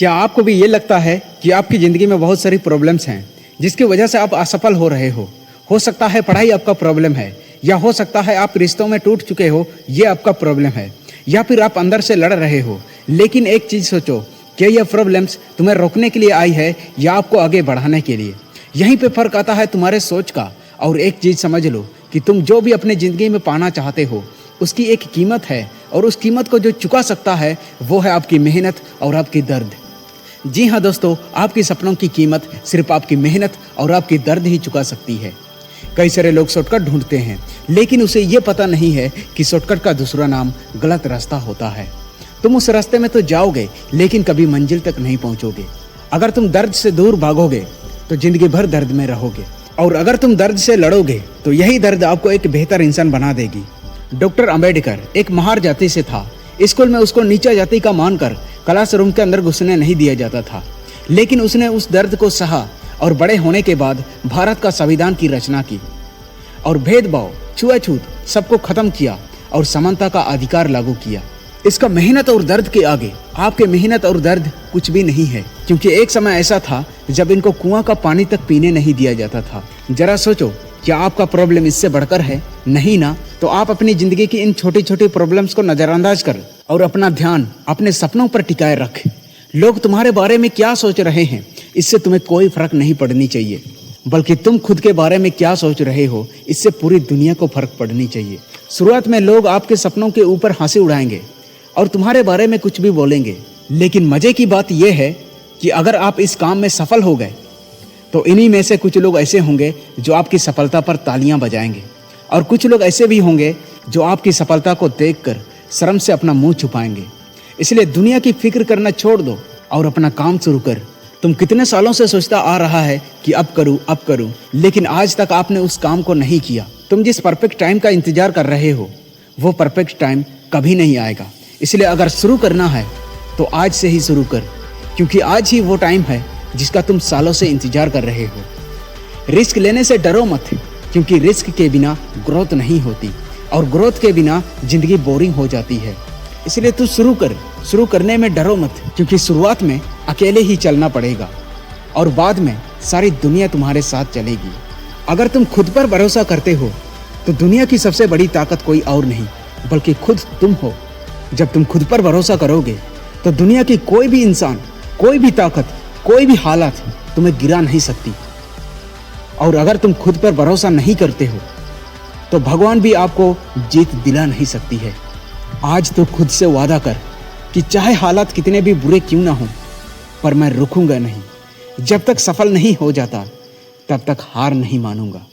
क्या आपको भी ये लगता है कि आपकी ज़िंदगी में बहुत सारी प्रॉब्लम्स हैं जिसकी वजह से आप असफल हो रहे हो? हो सकता है पढ़ाई आपका प्रॉब्लम है, या हो सकता है आप रिश्तों में टूट चुके हो, ये आपका प्रॉब्लम है, या फिर आप अंदर से लड़ रहे हो। लेकिन एक चीज़ सोचो, क्या यह प्रॉब्लम्स तुम्हें रोकने के लिए आई है या आपको आगे बढ़ाने के लिए? यहीं पे फ़र्क आता है तुम्हारे सोच का। और एक चीज़ समझ लो कि तुम जो भी अपनी ज़िंदगी में पाना चाहते हो उसकी एक कीमत है, और उस कीमत को जो चुका सकता है वो है आपकी मेहनत और आपकी दर्द। जी हाँ दोस्तों, आपके सपनों की कीमत सिर्फ आपकी मेहनत और आपकी दर्द ही चुका सकती है। कई सारे लोग शॉर्टकट ढूंढते हैं, लेकिन उसे ये पता नहीं है कि शॉर्टकट का दूसरा नाम गलत रास्ता होता है। तुम उस रास्ते में तो जाओगे, लेकिन कभी मंजिल तक नहीं पहुंचोगे। अगर तुम दर्द से दूर भागोगे तो जिंदगी भर दर्द में रहोगे, और अगर तुम दर्द से लड़ोगे तो यही दर्द आपको एक बेहतर इंसान बना देगी। डॉक्टर अंबेडकर एक महार जाति से था। स्कूल में उसको नीचा जाति का मानकर क्लासरूम के अंदर घुसने नहीं दिया जाता था, लेकिन उसने उस दर्द को सहा और बड़े होने के बाद भारत का संविधान की रचना की और भेदभाव, छुआछूत सबको खत्म किया और समानता का अधिकार लागू किया। इसका मेहनत और दर्द के आगे आपके मेहनत और दर्द कुछ भी नहीं है, क्योंकि एक समय ऐसा था जब इनको कुआं का पानी तक पीने नहीं दिया जाता था। जरा सोचो, क्या आपका प्रॉब्लम इससे बढ़कर है? नहीं ना। तो आप अपनी जिंदगी की इन छोटी छोटी प्रॉब्लम्स को नजरअंदाज कर और अपना ध्यान अपने सपनों पर टिकाए रख। लोग तुम्हारे बारे में क्या सोच रहे हैं इससे तुम्हें कोई फर्क नहीं पड़नी चाहिए, बल्कि तुम खुद के बारे में क्या सोच रहे हो इससे पूरी दुनिया को फर्क पड़नी चाहिए। शुरुआत में लोग आपके सपनों के ऊपर हंसी उड़ाएंगे और तुम्हारे बारे में कुछ भी बोलेंगे, लेकिन मजे की बात यह है कि अगर आप इस काम में सफल हो गए तो इन्हीं में से कुछ लोग ऐसे होंगे जो आपकी सफलता पर तालियां बजाएंगे, और कुछ लोग ऐसे भी होंगे जो आपकी सफलता को देखकर शर्म से अपना मुंह छुपाएंगे। इसलिए दुनिया की फिक्र करना छोड़ दो और अपना काम शुरू कर। तुम कितने सालों से सोचता आ रहा है कि अब करूं, लेकिन आज तक आपने उस काम को नहीं किया। तुम जिस परफेक्ट टाइम का इंतजार कर रहे हो वो परफेक्ट टाइम कभी नहीं आएगा। इसलिए अगर शुरू करना है तो आज से ही शुरू कर, क्योंकि आज ही वो टाइम है जिसका तुम सालों से इंतजार कर रहे हो। रिस्क लेने से डरो मत, क्योंकि रिस्क के बिना ग्रोथ नहीं होती, और ग्रोथ के बिना जिंदगी बोरिंग हो जाती है। इसलिए तू शुरू कर। शुरू करने में डरो मत, क्योंकि शुरुआत में अकेले ही चलना पड़ेगा और बाद में सारी दुनिया तुम्हारे साथ चलेगी। अगर तुम खुद पर भरोसा करते हो तो दुनिया की सबसे बड़ी ताकत कोई और नहीं बल्कि खुद तुम हो। जब तुम खुद पर भरोसा करोगे तो दुनिया की कोई भी इंसान, कोई भी ताकत, कोई भी हालत तुम्हें गिरा नहीं सकती। और अगर तुम खुद पर भरोसा नहीं करते हो तो भगवान भी आपको जीत दिला नहीं सकती है। आज तो खुद से वादा कर कि चाहे हालात कितने भी बुरे क्यों ना हो, पर मैं रुकूंगा नहीं। जब तक सफल नहीं हो जाता तब तक हार नहीं मानूंगा।